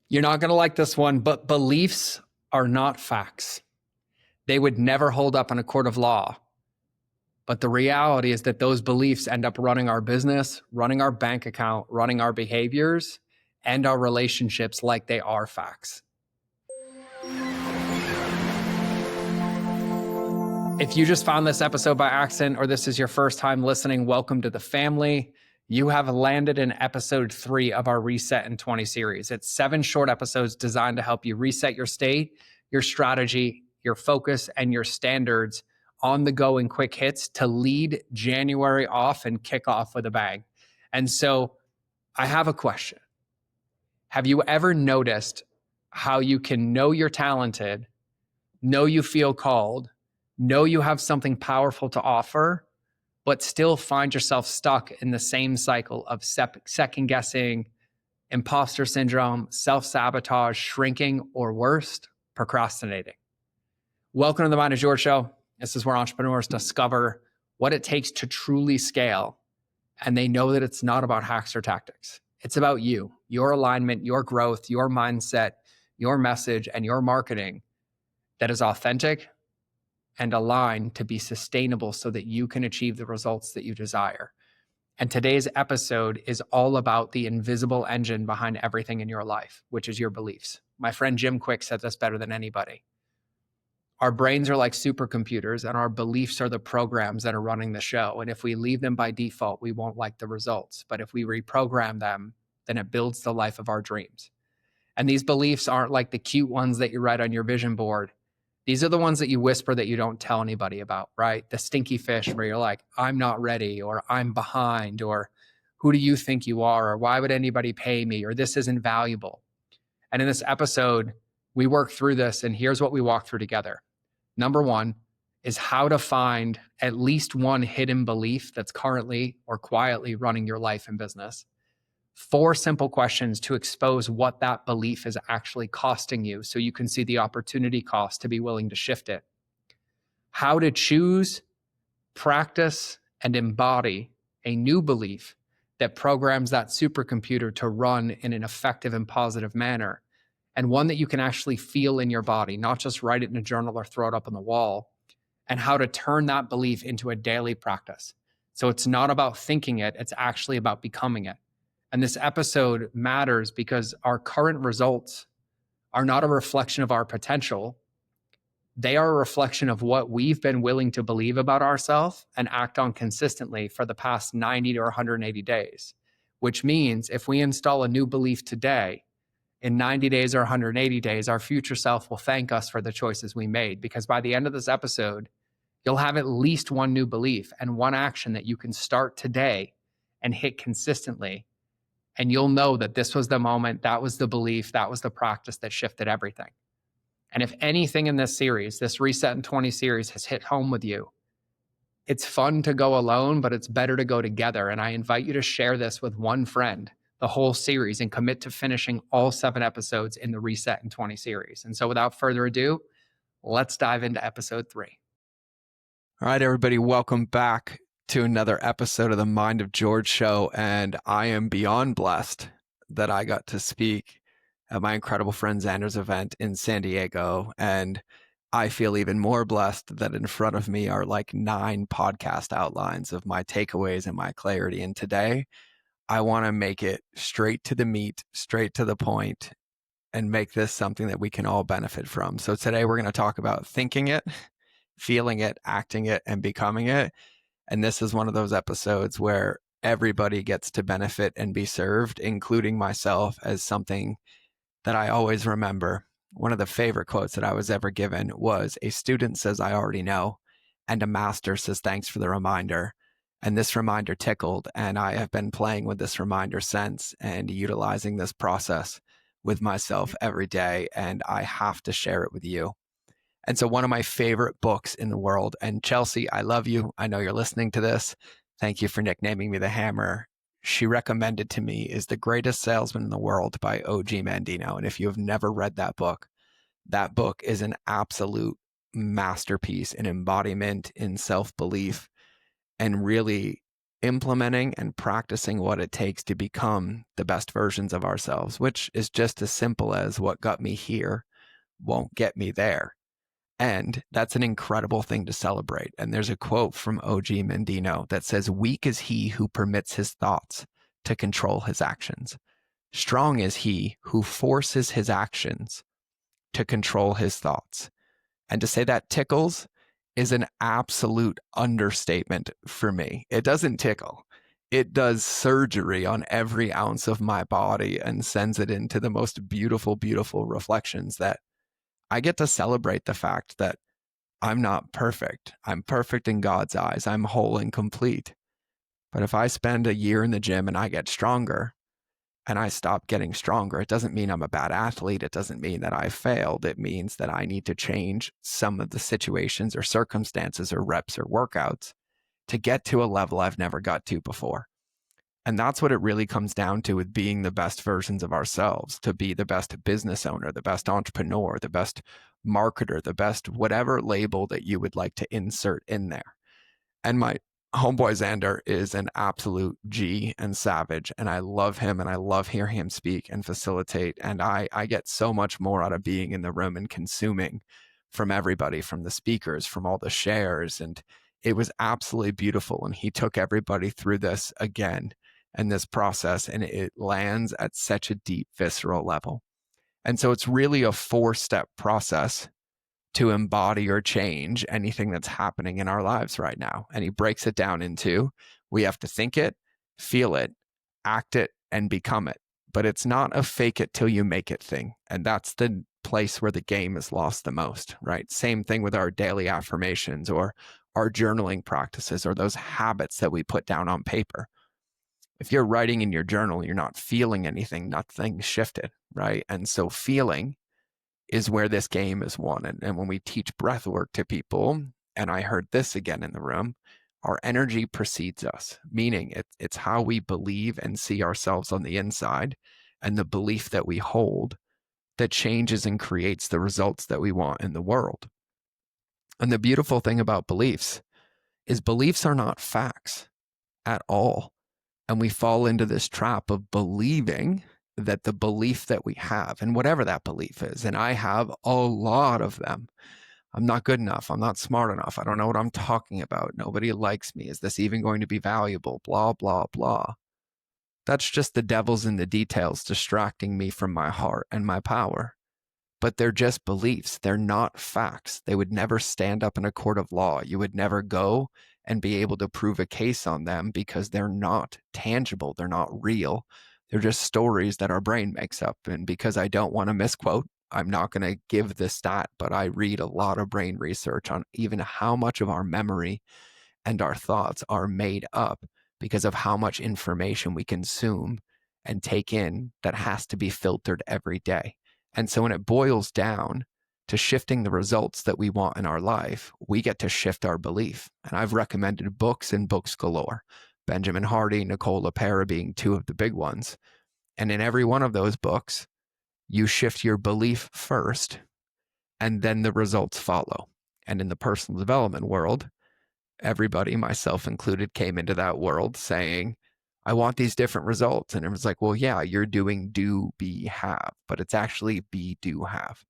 You're not going to like this one, but beliefs are not facts. They would never hold up in a court of law. But the reality is that those beliefs end up running our business, running our bank account, running our behaviors, and our relationships like they are facts. If you just found this episode by accident or this is your first time listening, welcome to the family. You have landed in episode 3 of our Reset in 20 series. It's 7 short episodes designed to help you reset your state, your strategy, your focus, and your standards on the go in quick hits to lead January off and kick off with a bang. And so I have a question. Have you ever noticed how you can know you're talented, know you feel called, know you have something powerful to offer, but still find yourself stuck in the same cycle of second guessing, imposter syndrome, self-sabotage, shrinking, or worse, procrastinating? Welcome to the Mind of George Show. This is where entrepreneurs discover what it takes to truly scale. And they know that it's not about hacks or tactics. It's about you, your alignment, your growth, your mindset, your message, and your marketing that is authentic and aligned to be sustainable so that you can achieve the results that you desire. And today's episode is all about the invisible engine behind everything in your life, which is your beliefs. My friend Jim Quick said this better than anybody. Our brains are like supercomputers, and our beliefs are the programs that are running the show. And if we leave them by default, we won't like the results. But if we reprogram them, then it builds the life of our dreams. And these beliefs aren't like the cute ones that you write on your vision board. These are the ones that you whisper that you don't tell anybody about, right? The stinky fish where you're like, I'm not ready, or I'm behind, or who do you think you are, or why would anybody pay me, or this isn't valuable. And in this episode, we work through this, and here's what we walk through together. Number 1 is how to find at least one hidden belief that's currently or quietly running your life and business. 4 simple questions to expose what that belief is actually costing you so you can see the opportunity cost to be willing to shift it. How to choose, practice, and embody a new belief that programs that supercomputer to run in an effective and positive manner, and one that you can actually feel in your body, not just write it in a journal or throw it up on the wall, and how to turn that belief into a daily practice. So it's not about thinking it, it's actually about becoming it. And this episode matters because our current results are not a reflection of our potential. They are a reflection of what we've been willing to believe about ourselves and act on consistently for the past 90 to 180 days, which means if we install a new belief today, in 90 days or 180 days, our future self will thank us for the choices we made, because by the end of this episode, you'll have at least one new belief and one action that you can start today and hit consistently. And you'll know that this was the moment, that was the belief, that was the practice that shifted everything. And if anything in this series, this Reset in 20 series has hit home with you, it's fun to go alone, but it's better to go together. And I invite you to share this with one friend, the whole series, and commit to finishing all 7 episodes in the Reset in 20 series. And so without further ado, let's dive into episode 3. All right, everybody, welcome back to another episode of the Mind of George Show. And I am beyond blessed that I got to speak at my incredible friend Xander's event in San Diego. And I feel even more blessed that in front of me are like 9 podcast outlines of my takeaways and my clarity. And today, I want to make it straight to the meat, straight to the point, and make this something that we can all benefit from. So today we're going to talk about thinking it, feeling it, acting it, and becoming it. And this is one of those episodes where everybody gets to benefit and be served, including myself, as something that I always remember. One of the favorite quotes that I was ever given was, a student says, I already know, and a master says, thanks for the reminder. And this reminder tickled, and I have been playing with this reminder since and utilizing this process with myself every day, and I have to share it with you. And so one of my favorite books in the world, and Chelsea, I love you. I know you're listening to this. Thank you for nicknaming me the Hammer. She recommended to me is The Greatest Salesman in the World by OG Mandino. And if you have never read that book is an absolute masterpiece in embodiment, in self-belief, and really implementing and practicing what it takes to become the best versions of ourselves, which is just as simple as what got me here won't get me there. And that's an incredible thing to celebrate. And there's a quote from OG Mandino that says, "Weak is he who permits his thoughts to control his actions. Strong is he who forces his actions to control his thoughts." And to say that tickles is an absolute understatement for me. It doesn't tickle. It does surgery on every ounce of my body and sends it into the most beautiful, beautiful reflections that I get to celebrate the fact that I'm not perfect. I'm perfect in God's eyes. I'm whole and complete. But if I spend a year in the gym and I get stronger and I stop getting stronger, it doesn't mean I'm a bad athlete. It doesn't mean that I failed. It means that I need to change some of the situations or circumstances or reps or workouts to get to a level I've never got to before. And that's what it really comes down to with being the best versions of ourselves, to be the best business owner, the best entrepreneur, the best marketer, the best whatever label that you would like to insert in there. And my homeboy Xander is an absolute G and savage, and I love him and I love hearing him speak and facilitate. And I get so much more out of being in the room and consuming from everybody, from the speakers, from all the shares. And it was absolutely beautiful. And he took everybody through this again and this process, and it lands at such a deep, visceral level. And so it's really a 4-step process to embody or change anything that's happening in our lives right now. And he breaks it down into, we have to think it, feel it, act it, and become it. But it's not a fake it till you make it thing. And that's the place where the game is lost the most, right? Same thing with our daily affirmations or our journaling practices or those habits that we put down on paper. If you're writing in your journal, you're not feeling anything, nothing shifted, right? And so feeling is where this game is won. And when we teach breath work to people, and I heard this again in the room, our energy precedes us, meaning it's how we believe and see ourselves on the inside and the belief that we hold that changes and creates the results that we want in the world. And the beautiful thing about beliefs is beliefs are not facts at all. And we fall into this trap of believing that the belief that we have, and whatever that belief is, and I have a lot of them. I'm not good enough. I'm not smart enough. I don't know what I'm talking about. Nobody likes me. Is this even going to be valuable? Blah, blah, blah. That's just the devil's in the details distracting me from my heart and my power. But they're just beliefs. They're not facts. They would never stand up in a court of law. You would never go and be able to prove a case on them because they're not tangible. They're not real. They're just stories that our brain makes up. And because I don't want to misquote, I'm not going to give the stat, but I read a lot of brain research on even how much of our memory and our thoughts are made up because of how much information we consume and take in that has to be filtered every day. And so when it boils down to shifting the results that we want in our life, we get to shift our belief. And I've recommended books and books galore. Benjamin Hardy, Nicole LePera being two of the big ones. And in every one of those books, you shift your belief first, and then the results follow. And in the personal development world, everybody, myself included, came into that world saying, I want these different results. And it was like, well, yeah, you're doing do, be, have, but it's actually be, do, have.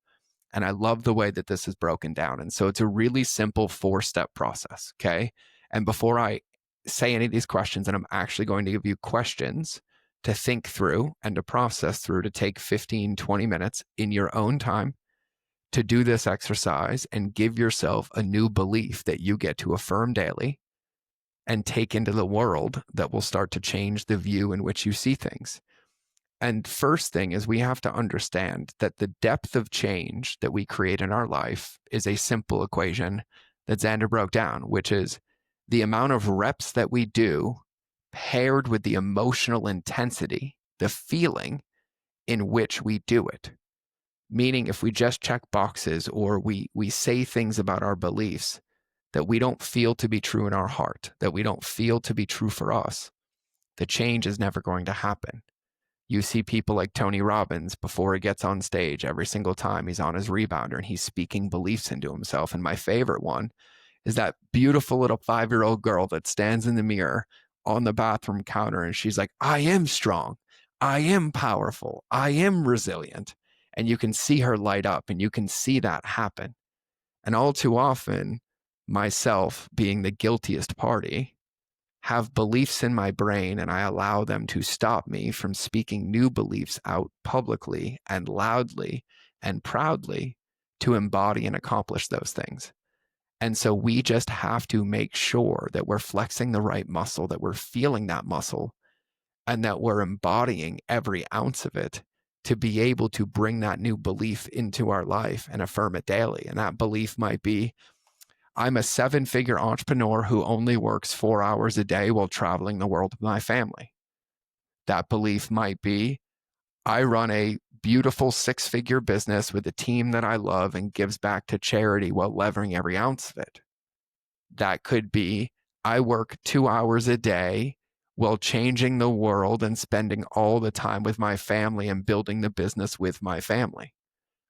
And I love the way that this is broken down. And so it's a really simple 4-step process. Okay. And before I say any of these questions, and I'm actually going to give you questions to think through and to process through, to take 15, 20 minutes in your own time to do this exercise and give yourself a new belief that you get to affirm daily and take into the world that will start to change the view in which you see things. And first thing is we have to understand that the depth of change that we create in our life is a simple equation that Xander broke down, which is the amount of reps that we do paired with the emotional intensity, the feeling in which we do it. Meaning if we just check boxes or we say things about our beliefs that we don't feel to be true in our heart, that we don't feel to be true for us, the change is never going to happen. You see people like Tony Robbins before he gets on stage, every single time he's on his rebounder and he's speaking beliefs into himself. And my favorite one is that beautiful little 5-year-old girl that stands in the mirror on the bathroom counter and she's like, I am strong. I am powerful. I am resilient. And you can see her light up and you can see that happen. And all too often, myself being the guiltiest party, have beliefs in my brain and I allow them to stop me from speaking new beliefs out publicly and loudly and proudly to embody and accomplish those things. And so we just have to make sure that we're flexing the right muscle, that we're feeling that muscle, and that we're embodying every ounce of it to be able to bring that new belief into our life and affirm it daily. And that belief might be, I'm a 7-figure entrepreneur who only works 4 hours a day while traveling the world with my family. That belief might be, I run a beautiful 6-figure business with a team that I love and gives back to charity while leveraging every ounce of it. That could be, I work 2 hours a day while changing the world and spending all the time with my family and building the business with my family.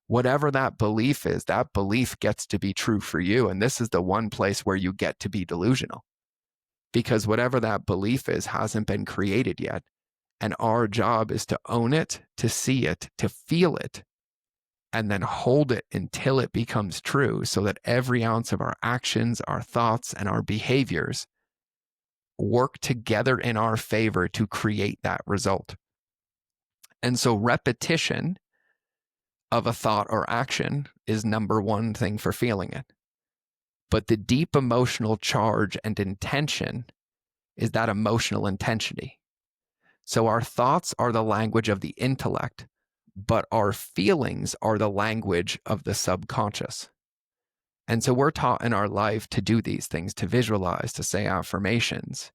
Whatever that belief is, that belief gets to be true for you. And this is the one place where you get to be delusional, because whatever that belief is hasn't been created yet. And our job is to own it, to see it, to feel it, and then hold it until it becomes true, so that every ounce of our actions, our thoughts, and our behaviors work together in our favor to create that result. And so repetition of a thought or action is number one thing for feeling it. But the deep emotional charge and intention is that emotional intensity. So our thoughts are the language of the intellect, but our feelings are the language of the subconscious. And so we're taught in our life to do these things, to visualize, to say affirmations,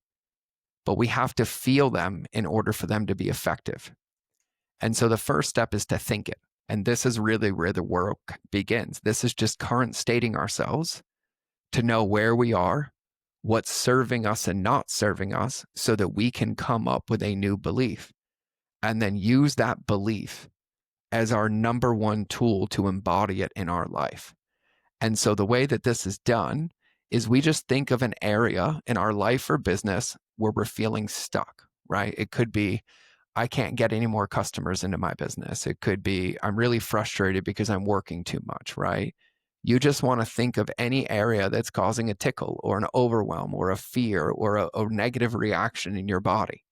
but we have to feel them in order for them to be effective. And so the first step is to think it. And this is really where the work begins. This is just current stating ourselves to know where we are, what's serving us and not serving us, so that we can come up with a new belief and then use that belief as our number one tool to embody it in our life. And so the way that this is done is we just think of an area in our life or business where we're feeling stuck, right? It could be, I can't get any more customers into my business. It could be, I'm really frustrated because I'm working too much, right? You just want to think of any area that's causing a tickle or an overwhelm or a fear or a negative reaction in your body.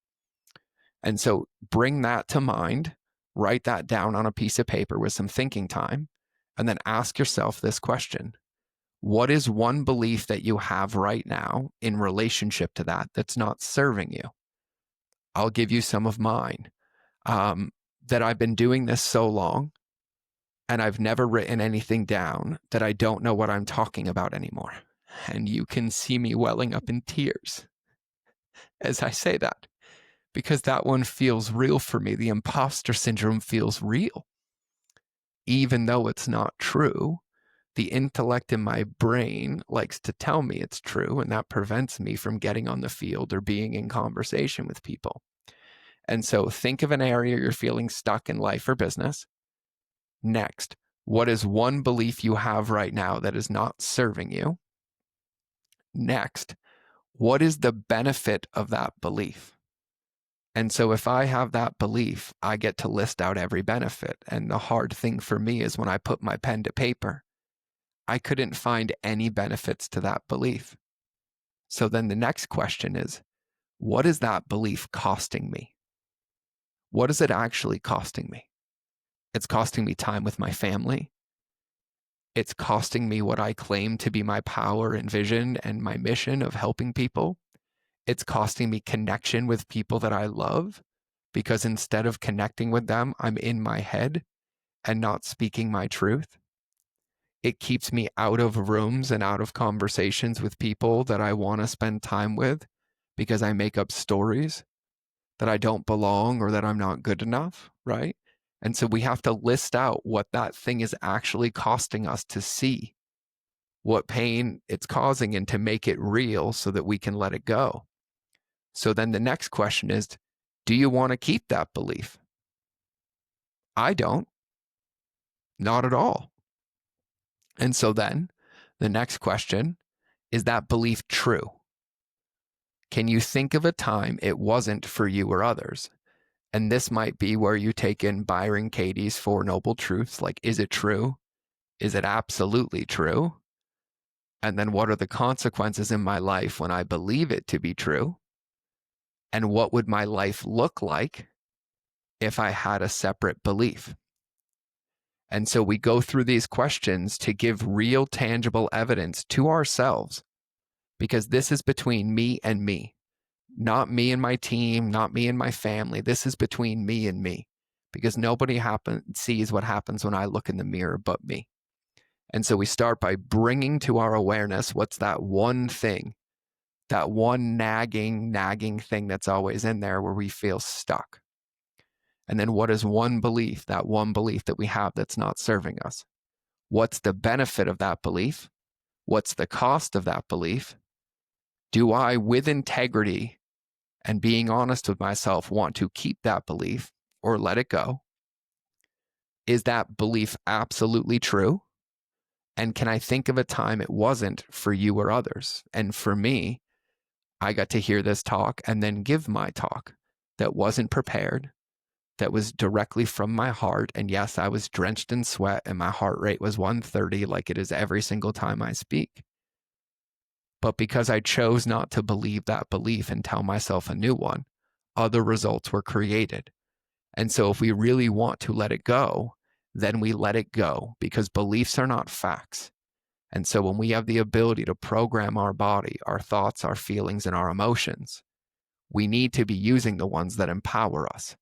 And so bring that to mind, write that down on a piece of paper with some thinking time, and then ask yourself this question. What is one belief that you have right now in relationship to that that's not serving you? I'll give you some of mine. That I've been doing this so long and I've never written anything down that I don't know what I'm talking about anymore. And you can see me welling up in tears as I say that, because that one feels real for me. The imposter syndrome feels real. Even though it's not true, the intellect in my brain likes to tell me it's true, and that prevents me from getting on the field or being in conversation with people. And so think of an area you're feeling stuck in life or business. Next, what is one belief you have right now that is not serving you? Next, what is the benefit of that belief? And so if I have that belief, I get to list out every benefit. And the hard thing for me is when I put my pen to paper, I couldn't find any benefits to that belief. So then the next question is, what is that belief costing me? What is it actually costing me? It's costing me time with my family. It's costing me what I claim to be my power and vision and my mission of helping people. It's costing me connection with people that I love, because instead of connecting with them, I'm in my head and not speaking my truth. It keeps me out of rooms and out of conversations with people that I want to spend time with because I make up stories that I don't belong or that I'm not good enough, right? And so we have to list out what that thing is actually costing us to see what pain it's causing and to make it real so that we can let it go. So then the next question is, do you want to keep that belief? I don't. Not at all. And so then the next question, is that belief true? Can you think of a time it wasn't for you or others? And this might be where you take in Byron Katie's Four Noble Truths, like, is it true? Is it absolutely true? And then what are the consequences in my life when I believe it to be true? And what would my life look like if I had a separate belief? And so we go through these questions to give real, tangible evidence to ourselves, because this is between me and me, not me and my team, not me and my family. This is between me and me, because nobody sees what happens when I look in the mirror but me. And so we start by bringing to our awareness what's that one thing, that one nagging thing that's always in there where we feel stuck. And then what is one belief, that one belief that we have that's not serving us? What's the benefit of that belief? What's the cost of that belief? Do I, with integrity and being honest with myself, want to keep that belief or let it go? Is that belief absolutely true? And can I think of a time it wasn't for you or others? And for me, I got to hear this talk and then give my talk that wasn't prepared, that was directly from my heart. And yes, I was drenched in sweat and my heart rate was 130 like it is every single time I speak. But because I chose not to believe that belief and tell myself a new one, other results were created. And so if we really want to let it go, then we let it go, because beliefs are not facts. And so when we have the ability to program our body, our thoughts, our feelings, and our emotions, we need to be using the ones that empower us.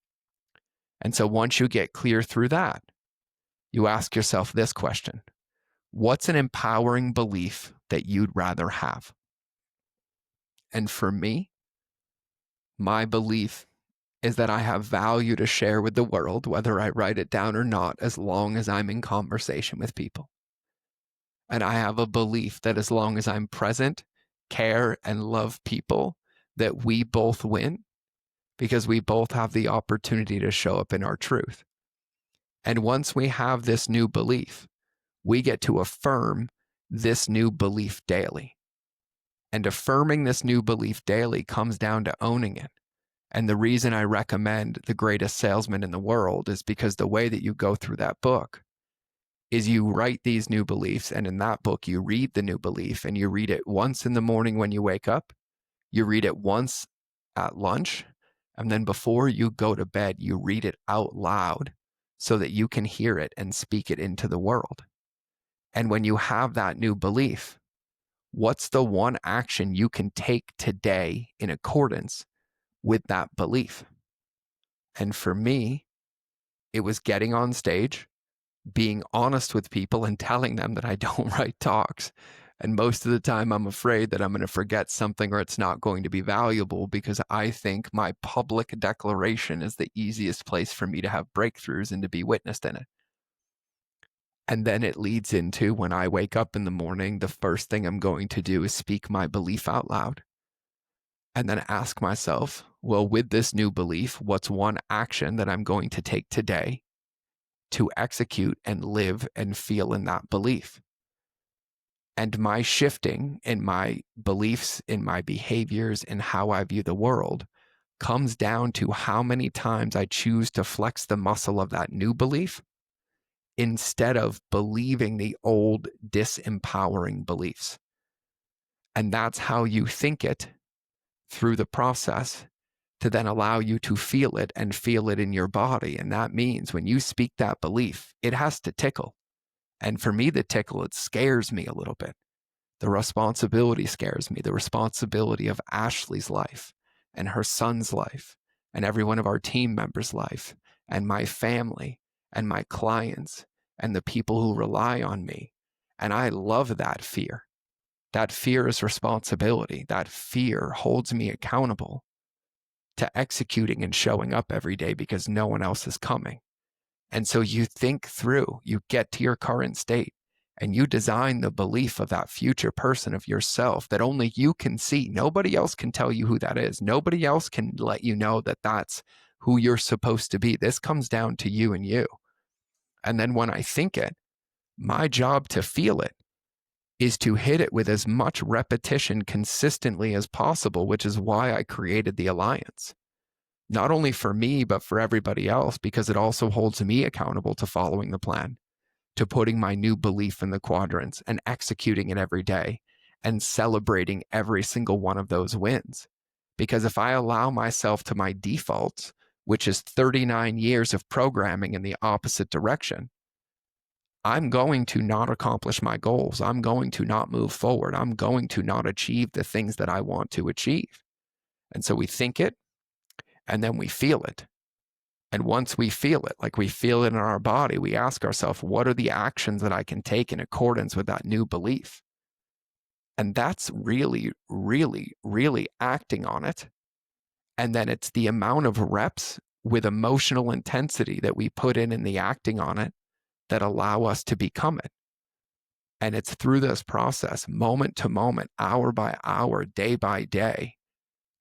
And so once you get clear through that, you ask yourself this question: what's an empowering belief that you'd rather have? And for me, my belief is that I have value to share with the world, whether I write it down or not, as long as I'm in conversation with people. And I have a belief that as long as I'm present, care, and love people, that we both win, because we both have the opportunity to show up in our truth. And once we have this new belief, we get to affirm this new belief daily. And affirming this new belief daily comes down to owning it. And the reason I recommend The Greatest Salesman in the World is because the way that you go through that book is you write these new beliefs, and in that book you read the new belief, and you read it once in the morning when you wake up, you read it once at lunch, and then before you go to bed, you read it out loud so that you can hear it and speak it into the world. And when you have that new belief, what's the one action you can take today in accordance with that belief? And for me, it was getting on stage, being honest with people and telling them that I don't write talks. And most of the time I'm afraid that I'm going to forget something or it's not going to be valuable, because I think my public declaration is the easiest place for me to have breakthroughs and to be witnessed in it. And then it leads into, when I wake up in the morning, the first thing I'm going to do is speak my belief out loud. And then ask myself, well, with this new belief, what's one action that I'm going to take today to execute and live and feel in that belief? And my shifting in my beliefs, in my behaviors, in how I view the world comes down to how many times I choose to flex the muscle of that new belief instead of believing the old disempowering beliefs. And that's how you think it through the process to then allow you to feel it and feel it in your body. And that means when you speak that belief, it has to tickle. And for me, the tickle, it scares me a little bit. The responsibility scares me, the responsibility of Ashley's life and her son's life and every one of our team members' life and my family and my clients and the people who rely on me. And I love that fear. That fear is responsibility. That fear holds me accountable to executing and showing up every day because no one else is coming. And so you think through, you get to your current state, and you design the belief of that future person of yourself that only you can see. Nobody else can tell you who that is. Nobody else can let you know that that's who you're supposed to be. This comes down to you and you. And then when I think it, my job to feel it is to hit it with as much repetition consistently as possible, which is why I created the alliance. Not only for me, but for everybody else, because it also holds me accountable to following the plan, to putting my new belief in the quadrants and executing it every day and celebrating every single one of those wins. Because if I allow myself to my defaults, which is 39 years of programming in the opposite direction, I'm going to not accomplish my goals. I'm going to not move forward. I'm going to not achieve the things that I want to achieve. And so we think it, and then we feel it. And once we feel it, like we feel it in our body, we ask ourselves, what are the actions that I can take in accordance with that new belief? And that's really, really, really acting on it. And then it's the amount of reps with emotional intensity that we put in the acting on it that allow us to become it. And it's through this process, moment to moment, hour by hour, day by day,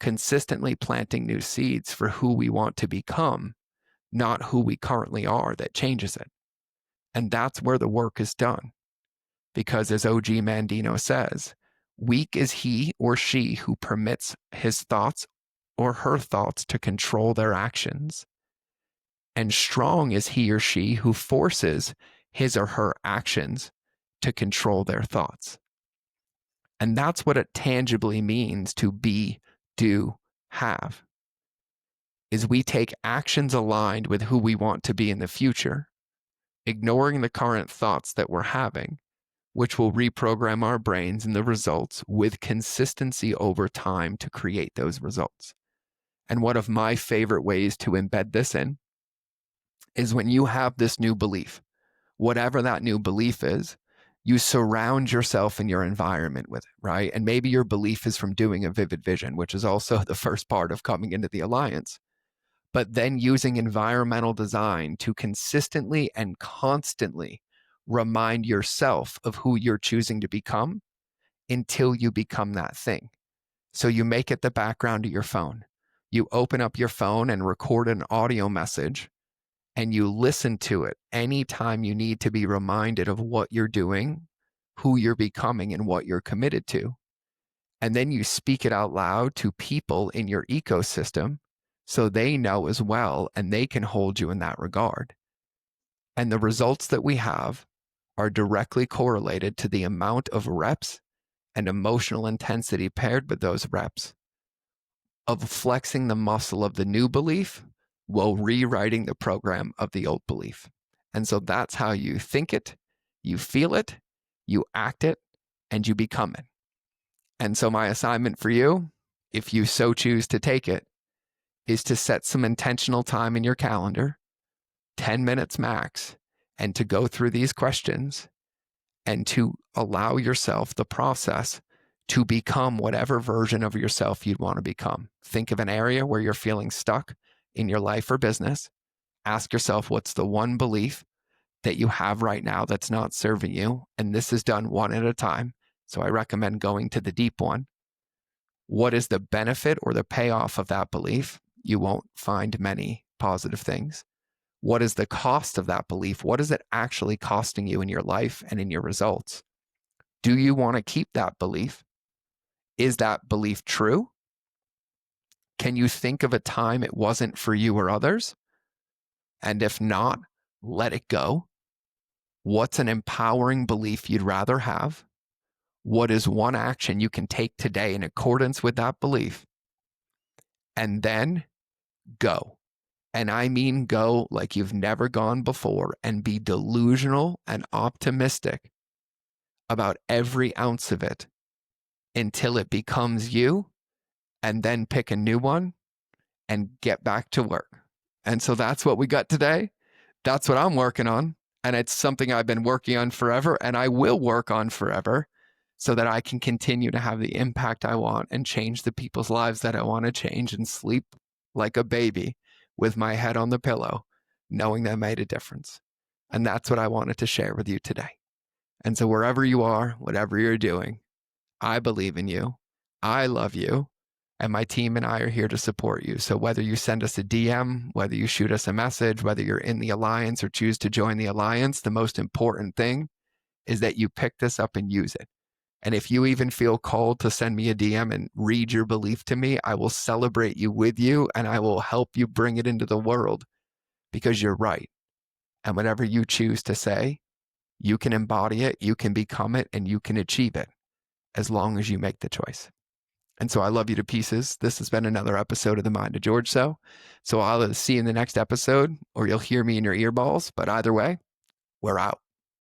consistently planting new seeds for who we want to become, not who we currently are, that changes it. And that's where the work is done. Because as OG Mandino says, weak is he or she who permits his thoughts or her thoughts to control their actions. And strong is he or she who forces his or her actions to control their thoughts. And that's what it tangibly means to be, do, have, is we take actions aligned with who we want to be in the future, ignoring the current thoughts that we're having, which will reprogram our brains and the results with consistency over time to create those results. And one of my favorite ways to embed this in is when you have this new belief, whatever that new belief is, you surround yourself in your environment with it, right? And maybe your belief is from doing a vivid vision, which is also the first part of coming into the alliance. But then using environmental design to consistently and constantly remind yourself of who you're choosing to become until you become that thing. So you make it the background of your phone. You open up your phone and record an audio message, and you listen to it anytime you need to be reminded of what you're doing, who you're becoming, and what you're committed to. And then you speak it out loud to people in your ecosystem so they know as well, and they can hold you in that regard. And the results that we have are directly correlated to the amount of reps and emotional intensity paired with those reps of flexing the muscle of the new belief while rewriting the program of the old belief. And so that's how you think it, you feel it, you act it, and you become it. And so my assignment for you, if you so choose to take it, is to set some intentional time in your calendar, 10 minutes max, and to go through these questions and to allow yourself the process to become whatever version of yourself you'd want to become. Think of an area where you're feeling stuck in your life or business. Ask yourself, what's the one belief that you have right now that's not serving you? And this is done one at a time. So I recommend going to the deep one. What is the benefit or the payoff of that belief? You won't find many positive things. What is the cost of that belief? What is it actually costing you in your life and in your results? Do you want to keep that belief? Is that belief true? Can you think of a time it wasn't for you or others? And if not, let it go. What's an empowering belief you'd rather have? What is one action you can take today in accordance with that belief? And then go. And I mean go like you've never gone before, and be delusional and optimistic about every ounce of it until it becomes you, and then pick a new one and get back to work. And so that's what we got today. That's what I'm working on. And it's something I've been working on forever, and I will work on forever so that I can continue to have the impact I want and change the people's lives that I want to change, and sleep like a baby with my head on the pillow, knowing that I made a difference. And that's what I wanted to share with you today. And so wherever you are, whatever you're doing, I believe in you. I love you. And my team and I are here to support you. So whether you send us a DM, whether you shoot us a message, whether you're in the alliance or choose to join the alliance, the most important thing is that you pick this up and use it. And if you even feel called to send me a DM and read your belief to me, I will celebrate you with you and I will help you bring it into the world because you're right. And whatever you choose to say, you can embody it, you can become it, and you can achieve it as long as you make the choice. And so I love you to pieces. This has been another episode of the Mind of George Show. So I'll see you in the next episode, or you'll hear me in your earballs. But either way, we're out.